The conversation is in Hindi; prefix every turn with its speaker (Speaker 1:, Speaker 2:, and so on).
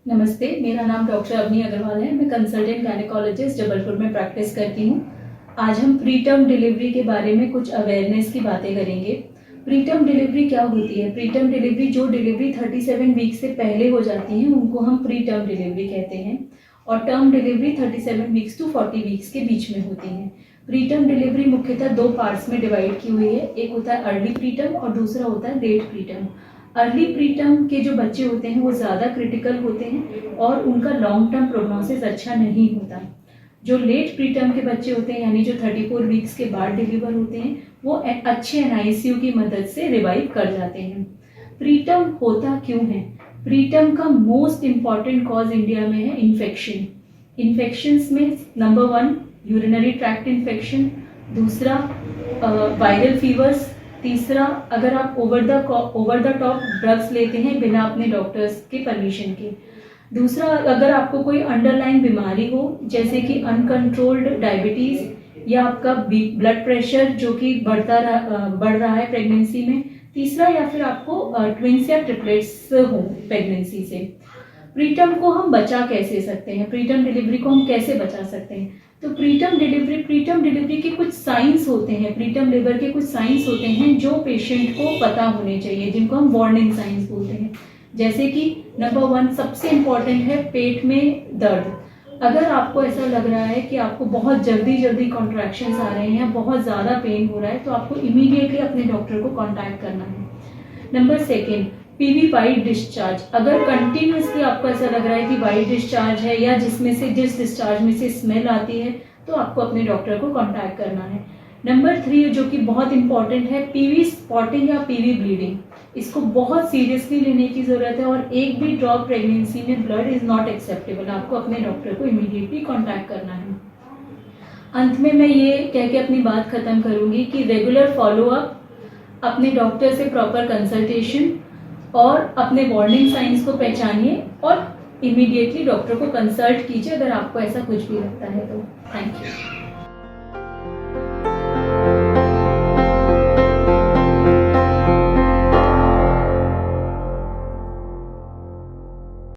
Speaker 1: नमस्ते, मेरा नाम डॉक्टर अवनी अग्रवाल है। मैं कंसल्टेंट गायनेकोलॉजिस्ट जबलपुर में प्रैक्टिस करती हूँ। आज हम प्री टर्म डिलीवरी के बारे में कुछ अवेयरनेस की बातें करेंगे। प्री टर्म डिलीवरी क्या होती है? प्री टर्म डिलीवरी, जो डिलीवरी 37 वीक से पहले हो जाती है उनको हम प्री टर्म डिलीवरी कहते हैं, और term delivery 37 weeks to 40 weeks के बीच में होती है। प्री टर्म डिलीवरी मुख्यतः दो पार्ट्स में डिवाइड की हुई है। एक होता है अर्ली प्री टर्म और दूसरा होता है late preterm. Early preterm के जो बच्चे होते हैं वो ज़्यादा क्रिटिकल होते हैं और उनका लॉन्ग टर्म प्रोग्नोसिस अच्छा नहीं होता। जो लेट प्री टर्म के बच्चे होते हैं, यानी जो 34 वीक्स के बाद डिलीवर होते हैं, वो अच्छे एनआईसीयू की मदद से रिवाइव कर जाते हैं। प्री टर्म होता क्यों है? प्री टर्म का मोस्ट इम्पॉर्टेंट कॉज इंडिया में है इन्फेक्शन। इन्फेक्शंस में नंबर 1 यूरिनरी ट्रैक्ट इन्फेक्शन, दूसरा वायरल फीवर्स, तीसरा अगर आप ओवर द टॉप ड्रग्स लेते हैं बिना अपने डॉक्टर्स के परमिशन के, दूसरा अगर आपको कोई अंडरलाइन बीमारी हो जैसे कि अनकंट्रोल्ड डायबिटीज़ या आपका ब्लड प्रेशर जो कि बढ़ रहा है प्रेगनेंसी में, तीसरा या फिर आपको ट्विंस या ट्रिपलेट्स हो प्रेगनेंसी से। प्री टर्म को हम बचा कैसे सकते हैं? प्री टर्म डिलीवरी को हम कैसे बचा सकते हैं? तो प्री टर्म डिलीवरी के कुछ साइंस होते हैं, प्री टर्म लेबर के कुछ साइंस होते हैं जो पेशेंट को पता होने चाहिए, जिनको हम वार्निंग साइंस बोलते हैं। जैसे कि नंबर 1 सबसे इम्पॉर्टेंट है पेट में दर्द। अगर आपको ऐसा लग रहा है कि आपको बहुत जल्दी कॉन्ट्रैक्शंस आ रहे हैं या बहुत ज़्यादा पेन हो रहा है, तो आपको इमीडिएटली अपने डॉक्टर को कॉन्टैक्ट करना है। Number 2 PV white discharge. अगर कंटिन्यूसली आपको ऐसा लग रहा है कि वाइट डिस्चार्ज है या जिस डिस्चार्ज में से स्मेल आती है, तो आपको अपने डॉक्टर को कांटेक्ट करना है। नंबर 3 जो कि बहुत इंपॉर्टेंट है, पीवी स्पॉटिंग या पीवी ब्लीडिंग। इसको बहुत सीरियसली लेने की ज़रूरत है और एक भी ड्रॉप प्रेगनेंसी में ब्लड इज़ नॉट एक्सेप्टेबल। आपको अपने डॉक्टर को इमीडिएटली कांटेक्ट करना है। अंत में मैं ये कह के अपनी बात ख़त्म करूँगी कि रेगुलर फॉलोअप, अपने डॉक्टर से प्रॉपर कंसल्टेशन और अपने वार्निंग साइंस को पहचानिए और इमीडिएटली डॉक्टर को कंसल्ट कीजिए अगर आपको ऐसा कुछ भी लगता है तो। Thank you.